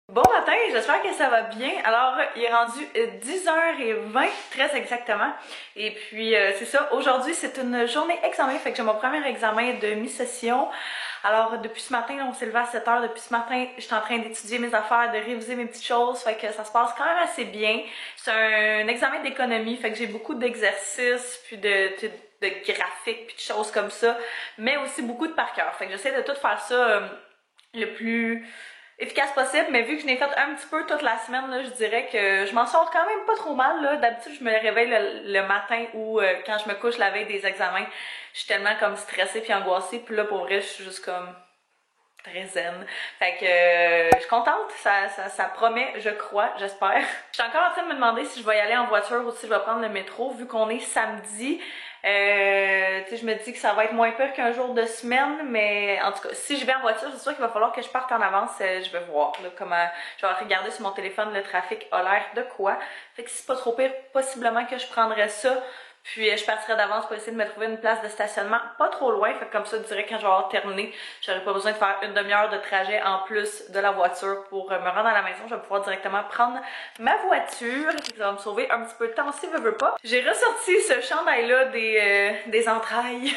Bon matin, j'espère que ça va bien. Alors, il est rendu 10h20, très exactement. Et puis, c'est ça, aujourd'hui, c'est une journée examen, fait que j'ai mon premier examen de mi-session. Alors, depuis ce matin, on s'est levé à 7h. Depuis ce matin, je suis en train d'étudier mes affaires, de réviser mes petites choses, fait que ça se passe quand même assez bien. C'est un examen d'économie, fait que j'ai beaucoup d'exercices, puis de graphiques, puis de choses comme ça, mais aussi beaucoup de par cœur. Fait que j'essaie de tout faire ça le plus efficace possible, mais vu que je n'ai fait un petit peu toute la semaine, là, je dirais que je m'en sors quand même pas trop mal. Là. D'habitude, je me réveille le matin ou quand je me couche la veille des examens, je suis tellement comme stressée puis angoissée, puis là, pour vrai, je suis juste comme très zen. Fait que je suis contente, ça promet, je crois, j'espère. Je suis encore en train de me demander si je vais y aller en voiture ou si je vais prendre le métro, vu qu'on est samedi. Je me dis que ça va être moins pire qu'un jour de semaine, mais en tout cas, si je vais en voiture, c'est sûr qu'il va falloir que je parte en avance. Je vais voir là, comment. Je vais regarder sur mon téléphone le trafic a l'air de quoi. Fait que si c'est pas trop pire, possiblement que je prendrais ça. Puis je partirai d'avance pour essayer de me trouver une place de stationnement pas trop loin. Fait que comme ça, je dirais quand je vais avoir terminé, j'aurai pas besoin de faire une demi-heure de trajet en plus de la voiture pour me rendre à la maison. Je vais pouvoir directement prendre ma voiture. Ça va me sauver un petit peu de temps si je veux pas. J'ai ressorti ce chandail-là des entrailles.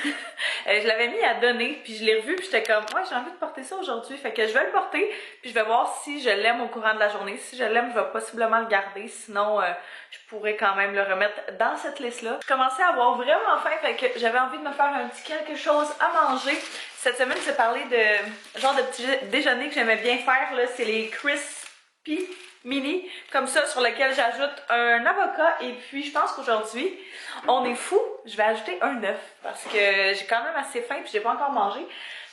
Je l'avais mis à donner, puis je l'ai revu, puis j'étais comme, ouais, j'ai envie de porter ça aujourd'hui. Fait que je vais le porter, puis je vais voir si je l'aime au courant de la journée. Si je l'aime, je vais possiblement le garder. Sinon, je pourrais quand même le remettre dans cette liste-là. Je commençais à avoir vraiment faim, fait que j'avais envie de me faire un petit quelque chose à manger. Cette semaine, j'ai parlé de genre de petit déjeuner que j'aimais bien faire, là. C'est les Crispy Mini, comme ça, sur lequel j'ajoute un avocat. Et puis, je pense qu'aujourd'hui, on est fou, je vais ajouter un œuf parce que j'ai quand même assez faim puis j'ai pas encore mangé.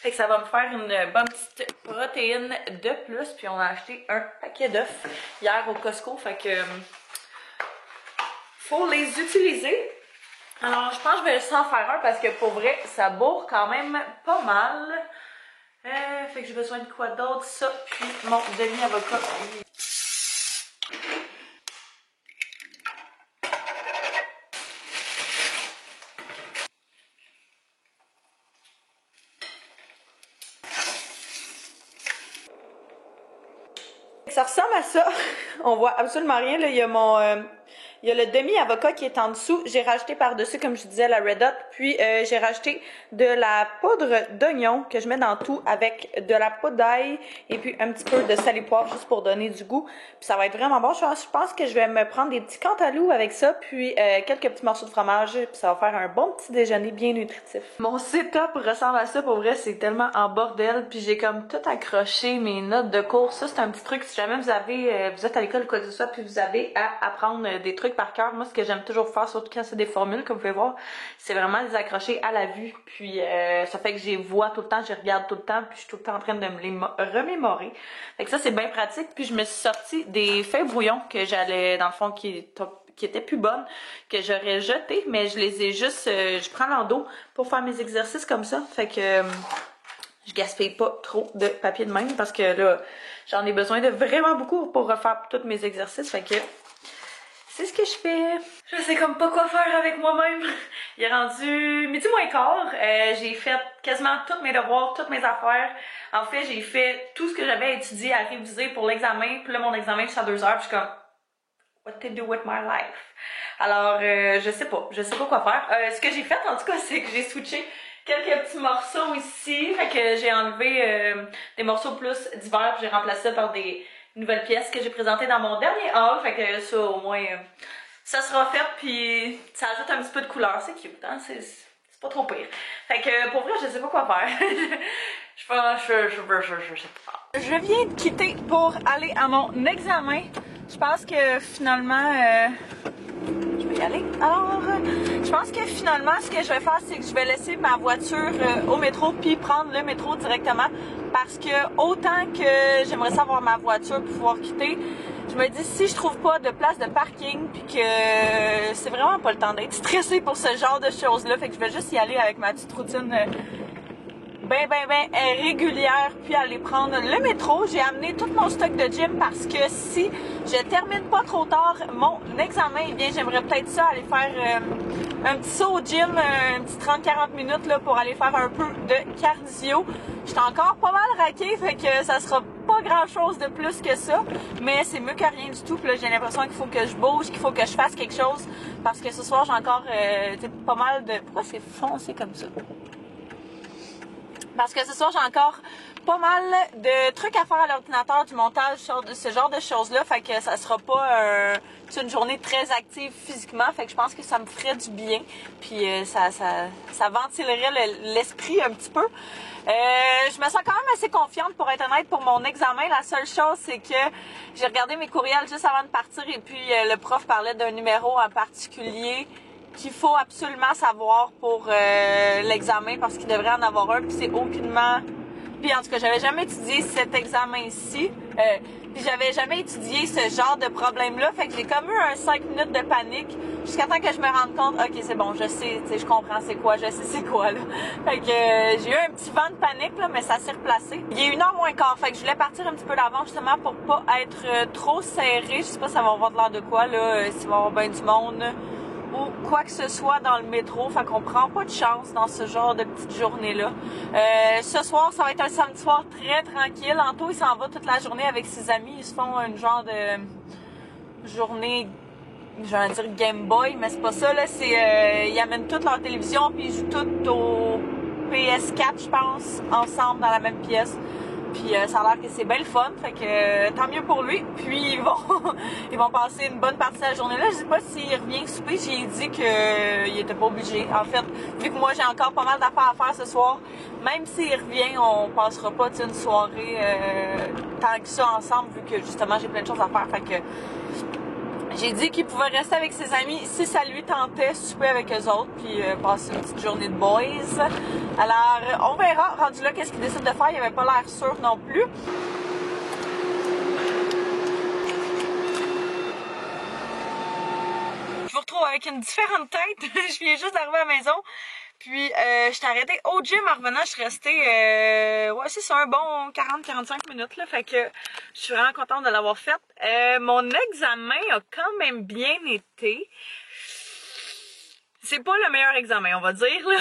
Fait que ça va me faire une bonne petite protéine de plus. Puis on a acheté un paquet d'œufs hier au Costco, fait que faut les utiliser. Alors, je pense que je vais juste en faire un parce que pour vrai, ça bourre quand même pas mal. Fait que j'ai besoin de quoi d'autre? Ça, puis mon demi-avocat. Ça ressemble à ça. On voit absolument rien. Là, il y a il y a le demi-avocat qui est en dessous. J'ai rajouté par-dessus, comme je disais, la Red Hot. Puis j'ai rajouté de la poudre d'oignon que je mets dans tout avec de la poudre d'ail et puis un petit peu de sel et poivre juste pour donner du goût. Puis ça va être vraiment bon. Je pense que je vais me prendre des petits cantaloups avec ça, puis quelques petits morceaux de fromage. Puis ça va faire un bon petit déjeuner bien nutritif. Mon setup ressemble à ça. Pour vrai, c'est tellement en bordel. Puis j'ai comme tout accroché mes notes de cours. Ça, c'est un petit truc. Si jamais vous êtes à l'école ou quoi que ce soit, puis vous avez à apprendre des trucs par cœur. Moi, ce que j'aime toujours faire, surtout quand c'est des formules, comme vous pouvez voir, c'est vraiment les accrocher à la vue. Puis ça fait que je les vois tout le temps, je les regarde tout le temps, puis je suis tout le temps en train de me les remémorer. Fait que ça, c'est bien pratique. Puis je me suis sorti des feuilles brouillon que j'allais, dans le fond, qui étaient plus bonnes, que j'aurais jetées, mais je les ai juste, je prends leur dos pour faire mes exercices comme ça. Fait que je gaspille pas trop de papier de même parce que là, j'en ai besoin de vraiment beaucoup pour refaire tous mes exercices. Fait que c'est ce que je fais. Je sais comme pas quoi faire avec moi-même. Il est rendu midi moins quart. J'ai fait quasiment tous mes devoirs, toutes mes affaires. En fait, j'ai fait tout ce que j'avais étudié à réviser pour l'examen. Puis là, mon examen, c'est à 2 heures. Puis je suis comme, what to do with my life? Alors, je sais pas quoi faire. Ce que j'ai fait, en tout cas, c'est que j'ai switché quelques petits morceaux ici. Fait que j'ai enlevé des morceaux plus divers. Puis j'ai remplacé ça par des nouvelles pièces que j'ai présentées dans mon dernier haul. Fait que ça, au moins, ça sera fait. Puis ça ajoute un petit peu de couleur. C'est cute, hein? C'est pas trop pire. Fait que pour vrai, je sais pas quoi faire. Je sais pas. Je viens de quitter pour aller à mon examen. Je pense que finalement, je vais y aller. Alors, je pense que finalement, ce que je vais faire, c'est que je vais laisser ma voiture au métro puis prendre le métro directement. Parce que autant que j'aimerais savoir ma voiture pour pouvoir quitter, je me dis si je trouve pas de place de parking puis que c'est vraiment pas le temps d'être stressée pour ce genre de choses-là. Fait que je vais juste y aller avec ma petite routine ben régulière, puis aller prendre le métro. J'ai amené tout mon stock de gym parce que si je termine pas trop tard mon examen, eh bien j'aimerais peut-être ça aller faire un petit saut au gym, un petit 30-40 minutes là, pour aller faire un peu de cardio. J'étais encore pas mal raquée, fait que ça sera pas grand chose de plus que ça, mais c'est mieux que rien du tout. Puis là, j'ai l'impression qu'il faut que je bouge, qu'il faut que je fasse quelque chose, parce que ce soir j'ai encore pas mal de... Pourquoi c'est foncé comme ça? Parce que ce soir, j'ai encore pas mal de trucs à faire à l'ordinateur, du montage, ce genre de choses-là. Fait que ça sera pas une journée très active physiquement. Fait que je pense que ça me ferait du bien. Puis ça ventilerait l'esprit un petit peu. Je me sens quand même assez confiante, pour être honnête, pour mon examen. La seule chose, c'est que j'ai regardé mes courriels juste avant de partir et puis le prof parlait d'un numéro en particulier qu'il faut absolument savoir pour l'examen, parce qu'il devrait en avoir un, puis c'est aucunement... Puis en tout cas, j'avais jamais étudié cet examen-ci, puis j'avais jamais étudié ce genre de problème-là, fait que j'ai comme eu un 5 minutes de panique, jusqu'à temps que je me rende compte, ok, c'est bon, je sais, tu sais, je comprends c'est quoi, je sais c'est quoi, là. Fait que j'ai eu un petit vent de panique, là, mais ça s'est replacé. Il est 1h moins quart, fait que je voulais partir un petit peu d'avant, justement, pour pas être trop serré. Je sais pas si ça va avoir de l'air de quoi, là, s'il va y avoir bien du monde ou quoi que ce soit dans le métro, fait qu'on prend pas de chance dans ce genre de petite journée-là. Ce soir, ça va être un samedi soir très tranquille. Anto, il s'en va toute la journée avec ses amis. Ils se font une genre de journée, je vais dire Game Boy, mais c'est pas ça, là. C'est, ils amènent toute leur télévision puis ils jouent tout au PS4, je pense, ensemble dans la même pièce. Puis ça a l'air que c'est bien le fun, fait que tant mieux pour lui. Puis ils vont passer une bonne partie de la journée là. Je sais pas s'il revient souper, j'ai dit qu'il était pas obligé. En fait, vu que moi j'ai encore pas mal d'affaires à faire ce soir, même s'il revient, on passera pas une soirée tant que ça ensemble, vu que justement j'ai plein de choses à faire. Fait que j'ai dit qu'il pouvait rester avec ses amis si ça lui tentait, souper avec eux autres, puis passer une petite journée de boys. Alors, on verra, rendu là, qu'est-ce qu'il décide de faire. Il avait pas l'air sûr non plus. Je vous retrouve avec une différente tête. Je viens juste d'arriver à la maison. Puis, je suis arrêtée au gym en revenant. Je suis restée, ouais, c'est un bon 40-45 minutes, là. Fait que je suis vraiment contente de l'avoir faite. Mon examen a quand même bien été. C'est pas le meilleur examen, on va dire, là.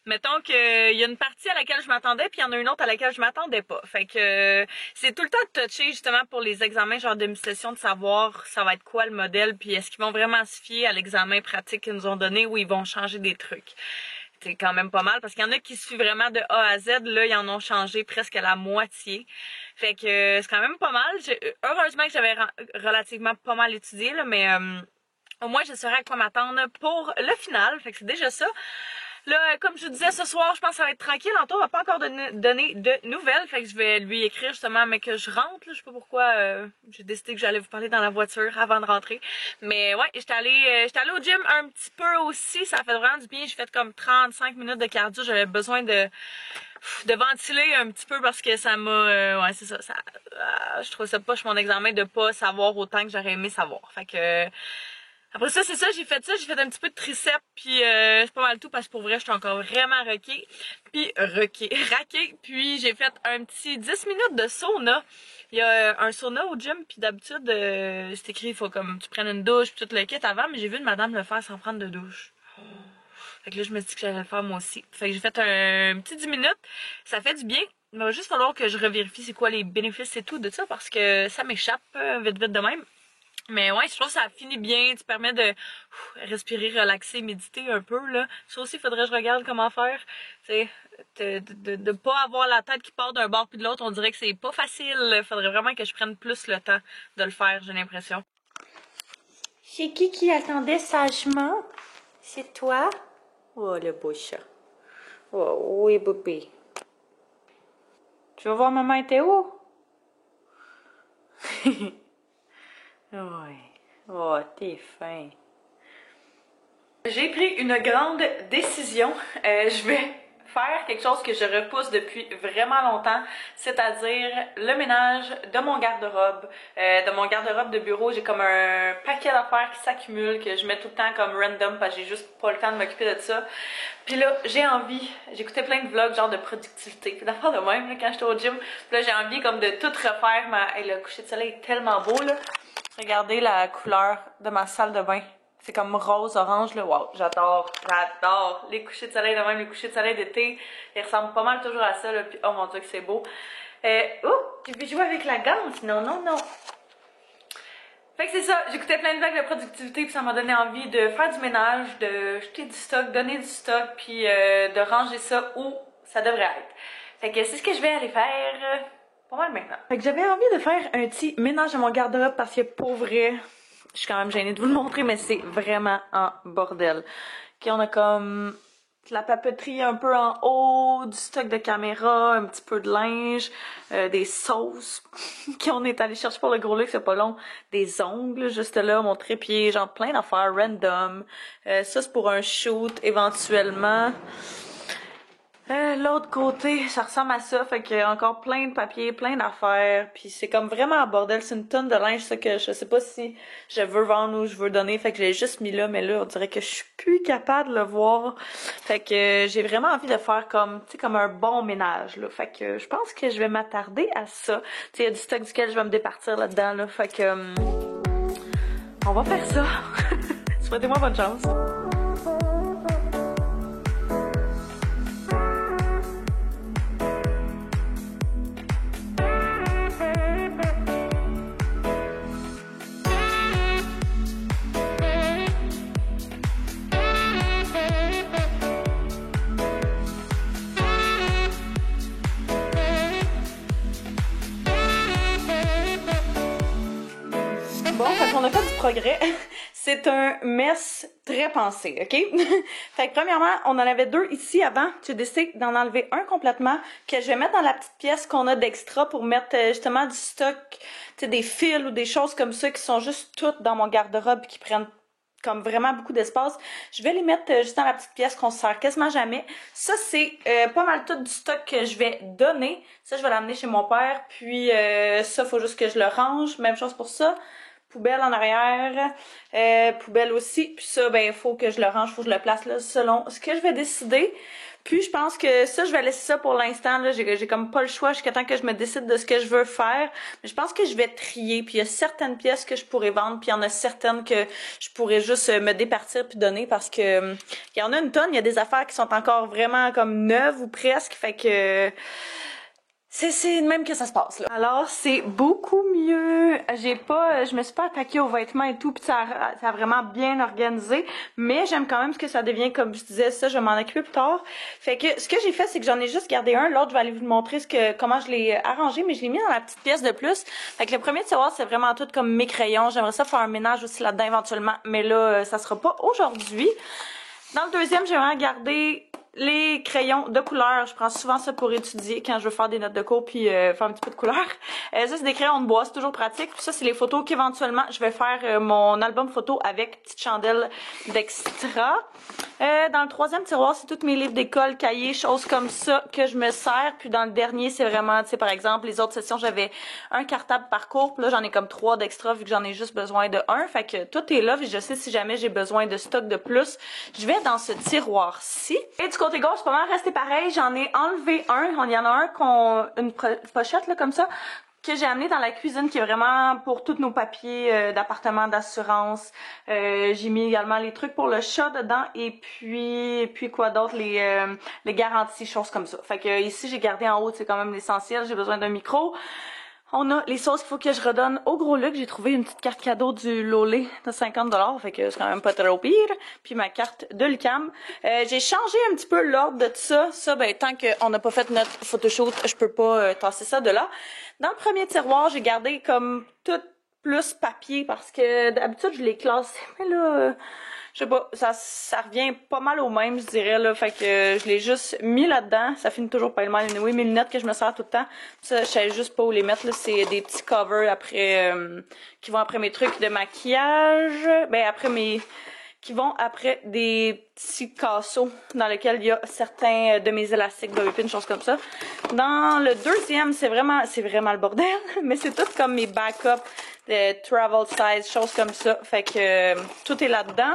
Mettons qu'il y a une partie à laquelle je m'attendais, puis il y en a une autre à laquelle je m'attendais pas. Fait que c'est tout le temps touché, justement, pour les examens genre demi-session, de savoir ça va être quoi le modèle, puis est-ce qu'ils vont vraiment se fier à l'examen pratique qu'ils nous ont donné ou ils vont changer des trucs. C'est quand même pas mal, parce qu'il y en a qui se fient vraiment de A à Z, là, ils en ont changé presque la moitié. Fait que c'est quand même pas mal. Heureusement que j'avais relativement pas mal étudié, là, mais au moins je saurais à quoi m'attendre pour le final. Fait que c'est déjà ça. Là, comme je vous disais, ce soir, je pense que ça va être tranquille. Anto va pas encore donné de nouvelles. Fait que je vais lui écrire justement, mais que je rentre. Là, je sais pas pourquoi j'ai décidé que j'allais vous parler dans la voiture avant de rentrer. Mais ouais, j'étais allée au gym un petit peu aussi. Ça a fait vraiment du bien. J'ai fait comme 35 minutes de cardio. J'avais besoin de ventiler un petit peu parce que ça m'a... ouais, c'est ça. Je trouve ça poche mon examen de pas savoir autant que j'aurais aimé savoir. Fait que... Après ça, c'est ça, j'ai fait un petit peu de triceps, puis c'est pas mal tout, parce que pour vrai, je suis encore vraiment raquée, puis j'ai fait un petit 10 minutes de sauna. Il y a un sauna au gym, puis d'habitude, c'est écrit, il faut comme tu prennes une douche, puis tout le kit avant, mais j'ai vu une madame le faire sans prendre de douche. Fait que là, je me suis dit que j'allais le faire moi aussi. Fait que j'ai fait un petit 10 minutes, ça fait du bien. Il va juste falloir que je revérifie c'est quoi les bénéfices et tout de ça, parce que ça m'échappe vite de même. Mais ouais, je trouve que ça finit bien, tu permets de respirer, relaxer, méditer un peu, là. Ça aussi, il faudrait que je regarde comment faire, tu sais, de pas avoir la tête qui part d'un bord puis de l'autre, on dirait que c'est pas facile. Il faudrait vraiment que je prenne plus le temps de le faire, j'ai l'impression. C'est qui attendait sagement? C'est toi? Oh, le beau chat. Oh, oui, bébé. Tu vas voir maman était où? Oui. Oh, t'es fin. J'ai pris une grande décision. Je vais faire quelque chose que je repousse depuis vraiment longtemps, c'est-à-dire le ménage de mon garde-robe. De bureau, j'ai comme un paquet d'affaires qui s'accumulent, que je mets tout le temps comme random parce que j'ai juste pas le temps de m'occuper de ça. Puis là, j'écoutais plein de vlogs genre de productivité, puis d'affaires de même là, quand j'étais au gym. Puis là, j'ai envie comme de tout refaire. Hey, le coucher de soleil est tellement beau là. Regardez la couleur de ma salle de bain. C'est comme rose, orange, là. Wow, j'adore. Les couchers de soleil de même, les couchers de soleil d'été. Ils ressemblent pas mal toujours à ça, là. Puis, oh mon Dieu, que c'est beau. Je vais jouer avec la ganse. Non. Fait que c'est ça. J'écoutais plein de vlogs de productivité, puis ça m'a donné envie de faire du ménage, de jeter du stock, donner du stock, puis de ranger ça où ça devrait être. Fait que c'est ce que je vais aller faire pas mal maintenant. Fait que j'avais envie de faire un petit ménage à mon garde-robe parce que pour vrai, je suis quand même gênée de vous le montrer, mais c'est vraiment en bordel. Ok, on a comme de la papeterie un peu en haut, du stock de caméra, un petit peu de linge, des sauces qu'on est allé chercher pour le gros luxe, c'est pas long, des ongles juste là, mon trépied, genre plein d'affaires random. Ça c'est pour un shoot éventuellement. L'autre côté, ça ressemble à ça, fait qu'il y a encore plein de papiers, plein d'affaires, puis c'est comme vraiment un bordel, c'est une tonne de linge, ça que je sais pas si je veux vendre ou je veux donner, fait que j'ai juste mis là, mais là, on dirait que je suis plus capable de le voir, fait que j'ai vraiment envie de faire comme, tu sais, comme un bon ménage, là, fait que je pense que je vais m'attarder à ça, tu sais, il y a du stock duquel je vais me départir là-dedans, là, fait que, on va faire ça, souhaitez-moi bonne chance. Bon, fait qu'on a fait du progrès. C'est un mess très pensé, OK? Fait que premièrement, on en avait deux ici avant. J'ai décidé d'en enlever un complètement que je vais mettre dans la petite pièce qu'on a d'extra pour mettre justement du stock, tu sais, des fils ou des choses comme ça qui sont juste toutes dans mon garde-robe qui prennent comme vraiment beaucoup d'espace. Je vais les mettre juste dans la petite pièce qu'on se sert quasiment jamais. Ça, c'est pas mal tout du stock que je vais donner. Ça, je vais l'amener chez mon père. Puis ça, faut juste que je le range. Même chose pour ça. Poubelle en arrière, poubelle aussi, puis ça, ben, il faut que je le range, faut que je le place là, selon ce que je vais décider. Puis je pense que ça, je vais laisser ça pour l'instant, là, j'ai comme pas le choix jusqu'à temps que je me décide de ce que je veux faire. Mais je pense que je vais trier, puis il y a certaines pièces que je pourrais vendre, puis il y en a certaines que je pourrais juste me départir puis donner parce que il y en a une tonne, il y a des affaires qui sont encore vraiment comme neuves ou presque, fait que c'est de même que ça se passe là. Alors c'est beaucoup mieux. Je me suis pas attaquée aux vêtements et tout, puis ça a vraiment bien organisé. Mais j'aime quand même ce que ça devient, comme je disais, ça je vais m'en occuper plus tard. Fait que ce que j'ai fait, c'est que j'en ai juste gardé un. L'autre, je vais aller vous montrer comment je l'ai arrangé, mais je l'ai mis dans la petite pièce de plus. Fait que le premier tiroir, c'est vraiment tout comme mes crayons. J'aimerais ça faire un ménage aussi là-dedans éventuellement, mais là, ça sera pas aujourd'hui. Dans le deuxième, j'aimerais garder les crayons de couleur. Je prends souvent ça pour étudier quand je veux faire des notes de cours puis faire un petit peu de couleur. Ça, c'est des crayons de bois, c'est toujours pratique. Puis ça, c'est les photos qu'éventuellement, je vais faire mon album photo avec petite chandelle d'extra. Dans le troisième tiroir, c'est tous mes livres d'école, cahiers, choses comme ça que je me sers. Puis dans le dernier, c'est vraiment, tu sais, par exemple, les autres sessions, j'avais un cartable par cours. Puis là, j'en ai comme 3 d'extra vu que j'en ai juste besoin de un. Fait que tout est là. Puis je sais si jamais j'ai besoin de stock de plus, je vais dans ce tiroir-ci. Et du côté gauche, c'est pas mal resté pareil. J'en ai enlevé un. Il y en a un une pochette là comme ça que j'ai amené dans la cuisine qui est vraiment pour tous nos papiers d'appartement, d'assurance. J'ai mis également les trucs pour le chat dedans et puis quoi d'autre, les garanties, choses comme ça. Fait que ici j'ai gardé en haut, c'est quand même l'essentiel. J'ai besoin d'un micro. On a les sauces qu'il faut que je redonne au Gros Luc. J'ai trouvé une petite carte cadeau du Lolé de 50$, fait que c'est quand même pas trop pire. Puis ma carte de l'UQAM. J'ai changé un petit peu l'ordre de tout ça. Ça, ben tant qu'on n'a pas fait notre photoshoot, je peux pas tasser ça de là. Dans le premier tiroir, j'ai gardé comme tout plus papier parce que d'habitude, je les classe. Mais là, je sais pas, ça revient pas mal au même, je dirais, là. Fait que je l'ai juste mis là-dedans. Ça finit toujours pas le mal. Oui, mes lunettes que je me sers tout le temps. Ça, je sais juste pas où les mettre, là. C'est des petits covers après, qui vont après mes trucs de maquillage. Ben, après mes qui vont après des petits casseaux dans lesquels il y a certains de mes élastiques, bobby pins, choses comme ça. Dans le deuxième, c'est vraiment le bordel, mais c'est tout comme mes backups de travel size, choses comme ça. Fait que tout est là-dedans.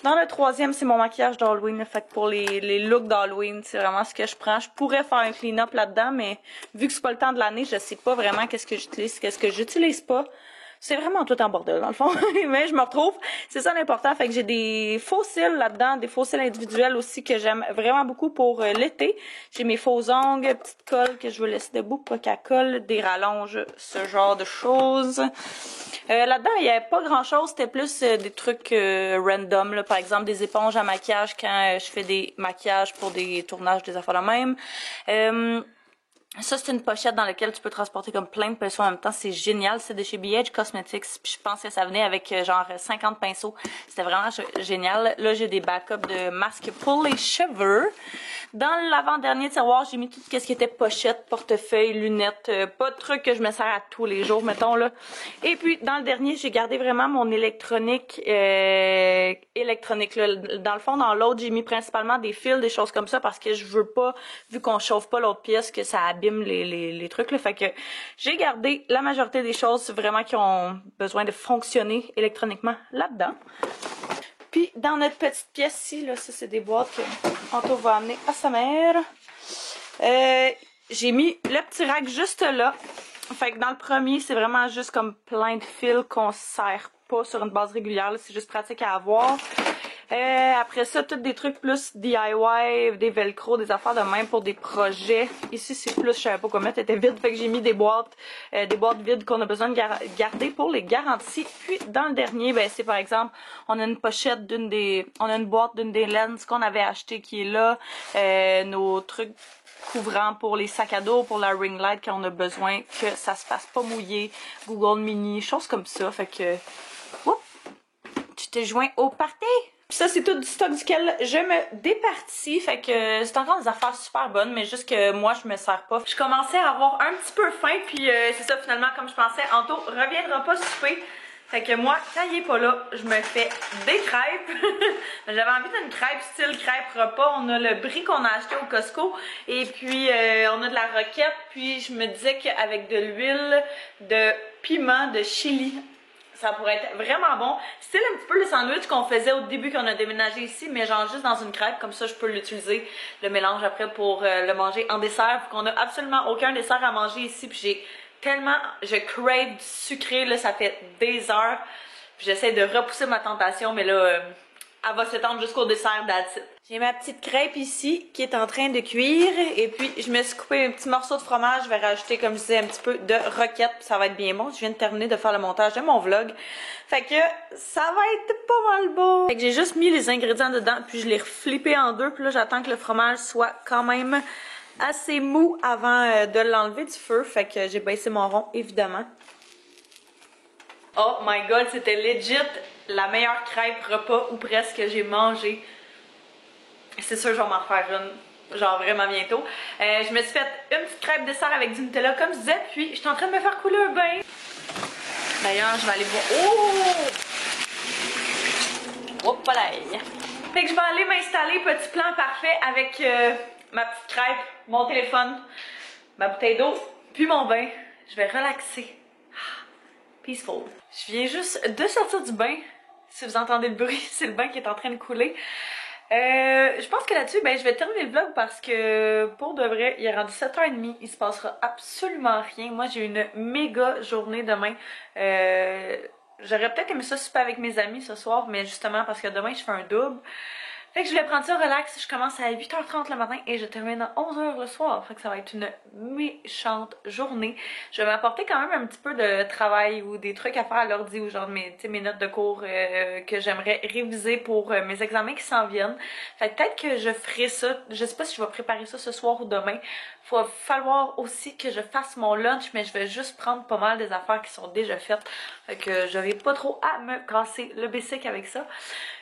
Dans le troisième, c'est mon maquillage d'Halloween. Fait que pour les looks d'Halloween, c'est vraiment ce que je prends. Je pourrais faire un clean-up là-dedans, mais vu que c'est pas le temps de l'année, je sais pas vraiment qu'est-ce que j'utilise, qu'est-ce que j'utilise pas. C'est vraiment tout en bordel, dans le fond. Mais je me retrouve. C'est ça l'important. Fait que j'ai des faux cils là-dedans, des faux cils individuels aussi que j'aime vraiment beaucoup pour l'été. J'ai mes faux ongles, petite colle que je veux laisser debout, pas qu'elle colle, des rallonges, ce genre de choses. Là-dedans, il n'y avait pas grand-chose. C'était plus des trucs random, là. Par exemple, des éponges à maquillage quand je fais des maquillages pour des tournages, des affaires de même. Ça, c'est une pochette dans laquelle tu peux transporter comme plein de pinceaux en même temps. C'est génial. C'est de chez BH Cosmetics. Puis je pense que ça venait avec genre 50 pinceaux. C'était vraiment génial. Là, j'ai des backups de masques pour les cheveux. Dans l'avant-dernier tiroir, j'ai mis tout ce qui était pochette, portefeuille, lunettes. Pas de trucs que je me sers à tous les jours, mettons, là. Et puis, dans le dernier, j'ai gardé vraiment mon électronique. Là. Dans le fond, dans l'autre, j'ai mis principalement des fils, des choses comme ça, parce que je veux pas, vu qu'on chauffe pas l'autre pièce, que ça abîme les trucs, là. Fait que j'ai gardé la majorité des choses vraiment qui ont besoin de fonctionner électroniquement là-dedans. Puis, dans notre petite pièce ici, là, ça, c'est des boîtes que Anto va amener à sa mère. J'ai mis le petit rack juste là. Fait que dans le premier, c'est vraiment juste comme plein de fils qu'on sert pas sur une base régulière. C'est juste pratique à avoir. Après ça, tous des trucs plus DIY, des velcro, des affaires de même pour des projets. Ici, c'est plus, je savais pas quoi mettre, elle était vide. Fait que j'ai mis des boîtes vides qu'on a besoin de garder pour les garanties. Puis, dans le dernier, ben, c'est par exemple, on a une pochette on a une boîte d'une des lenses qu'on avait acheté qui est là. Nos trucs couvrants pour les sacs à dos, pour la ring light quand on a besoin que ça se fasse pas mouiller. Google Mini, choses comme ça. Fait que, oups, tu t'es joint au party! Puis ça, c'est tout du stock duquel je me départis. Fait que c'est encore des affaires super bonnes, mais juste que moi, je me sers pas. Je commençais à avoir un petit peu faim, puis c'est ça, finalement, comme je pensais, Anto reviendra pas souper. Fait que moi, quand il est pas là, je me fais des crêpes. J'avais envie d'une crêpe style crêpe repas. On a le brie qu'on a acheté au Costco. Et puis, on a de la roquette. Puis, je me disais qu'avec de l'huile de piment de chili, ça pourrait être vraiment bon. Style un petit peu le sandwich qu'on faisait au début quand on a déménagé ici, mais genre juste dans une crêpe. Comme ça, je peux l'utiliser, le mélange après pour le manger en dessert. Qu'on a absolument aucun dessert à manger ici. Puis j'ai tellement, je crave du sucré, là, ça fait des heures. J'essaie de repousser ma tentation, mais là, elle va s'étendre jusqu'au dessert d'attitude. J'ai ma petite crêpe ici qui est en train de cuire. Et puis, je me suis coupé un petit morceau de fromage. Je vais rajouter, comme je disais, un petit peu de roquette. Ça va être bien bon. Je viens de terminer de faire le montage de mon vlog. Fait que ça va être pas mal bon. Fait que j'ai juste mis les ingrédients dedans. Puis, je l'ai flippé en deux. Puis là, j'attends que le fromage soit quand même assez mou avant de l'enlever du feu. Fait que j'ai baissé mon rond, évidemment. Oh my god, c'était legit la meilleure crêpe repas ou presque que j'ai mangé. C'est sûr, je vais m'en refaire une, genre vraiment bientôt. Je me suis fait une petite crêpe dessert avec du Nutella, comme je disais, puis je suis en train de me faire couler un bain. D'ailleurs, je vais aller voir. Oh! Hop là! Fait que je vais aller m'installer, petit plan parfait, avec ma petite crêpe, mon téléphone, ma bouteille d'eau, puis mon bain. Je vais relaxer. Peaceful. Je viens juste de sortir du bain. Si vous entendez le bruit, c'est le bain qui est en train de couler. Je pense que là-dessus, ben, je vais terminer le vlog parce que pour de vrai, il est rendu 7h30. Il se passera absolument rien. Moi, j'ai une méga journée demain. J'aurais peut-être aimé ça super avec mes amis ce soir, mais justement parce que demain, je fais un double. Fait que je voulais prendre ça relax. Je commence à 8h30 le matin et je termine à 11h le soir. Fait que ça va être une méchante journée. Je vais m'apporter quand même un petit peu de travail ou des trucs à faire à l'ordi ou genre mes notes de cours que j'aimerais réviser pour mes examens qui s'en viennent. Fait que peut-être que je ferai ça. Je sais pas si je vais préparer ça ce soir ou demain. Il va falloir aussi que je fasse mon lunch, mais je vais juste prendre pas mal des affaires qui sont déjà faites. Fait que j'aurai pas trop à me casser le basic avec ça.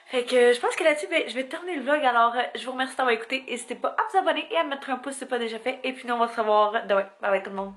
Fait que je pense que là-dessus, ben, je vais terminer le vlog. Alors, je vous remercie d'avoir écouté. N'hésitez pas à vous abonner et à mettre un pouce si ce n'est pas déjà fait. Et puis nous, on va se revoir demain. Bye bye tout le monde.